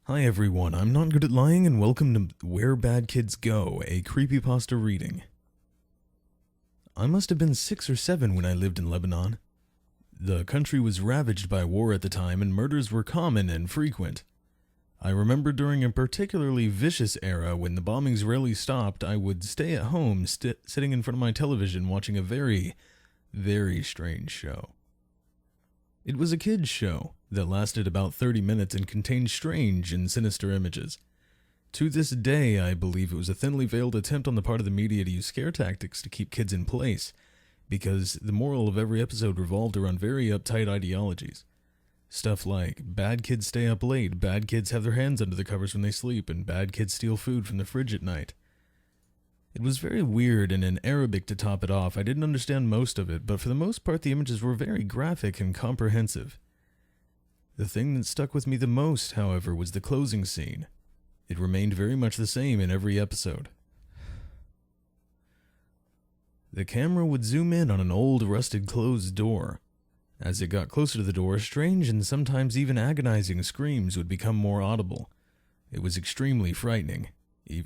Hi everyone, I'm not good at lying and welcome to Where Bad Kids Go, a CreepyPasta reading. I must have been 6 or 7 when I lived in Lebanon. The country was ravaged by war at the time and murders were common and frequent. I remember during a particularly vicious era when the bombings rarely stopped, I would stay at home sitting in front of my television watching a very, very strange show. It was a kids' show that lasted about 30 minutes and contained strange and sinister images. To this day, I believe it was a thinly veiled attempt on the part of the media to use scare tactics to keep kids in place, because the moral of every episode revolved around very uptight ideologies. Stuff like, bad kids stay up late, bad kids have their hands under the covers when they sleep, and bad kids steal food from the fridge at night. It was very weird, and in Arabic to top it off. I didn't understand most of it, but for the most part the images were very graphic and comprehensive. The thing that stuck with me the most, however, was the closing scene. It remained very much the same in every episode. The camera would zoom in on an old, rusted closed door. As it got closer to the door, strange and sometimes even agonizing screams would become more audible. It was extremely frightening,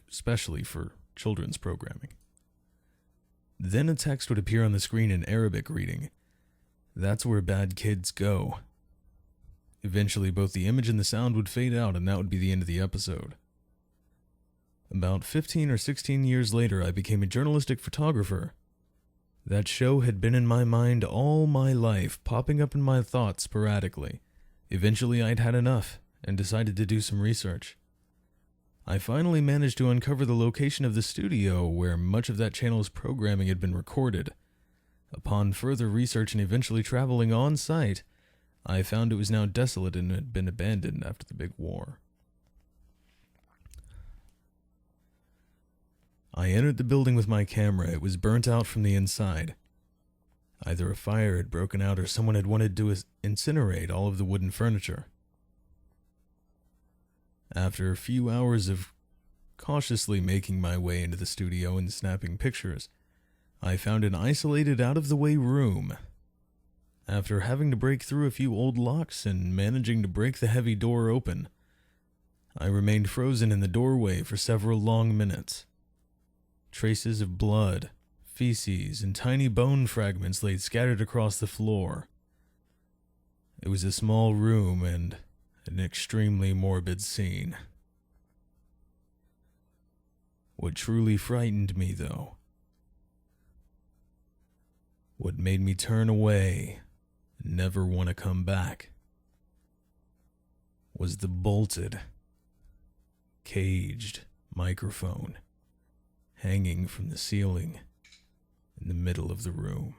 especially for children's programming. Then a text would appear on the screen in Arabic reading, "That's where bad kids go." Eventually, both the image and the sound would fade out, and that would be the end of the episode. About 15 or 16 years later, I became a journalistic photographer. That show had been in my mind all my life, popping up in my thoughts sporadically. Eventually, I'd had enough, and decided to do some research. I finally managed to uncover the location of the studio where much of that channel's programming had been recorded. Upon further research and eventually traveling on site, I found it was now desolate and had been abandoned after the big war. I entered the building with my camera. It was burnt out from the inside. Either a fire had broken out or someone had wanted to incinerate all of the wooden furniture. After a few hours of cautiously making my way into the studio and snapping pictures, I found an isolated, out-of-the-way room. After having to break through a few old locks and managing to break the heavy door open, I remained frozen in the doorway for several long minutes. Traces of blood, feces, and tiny bone fragments lay scattered across the floor. It was a small room and an extremely morbid scene. What truly frightened me, though, what made me turn away and never want to come back, was the bolted, caged microphone hanging from the ceiling in the middle of the room.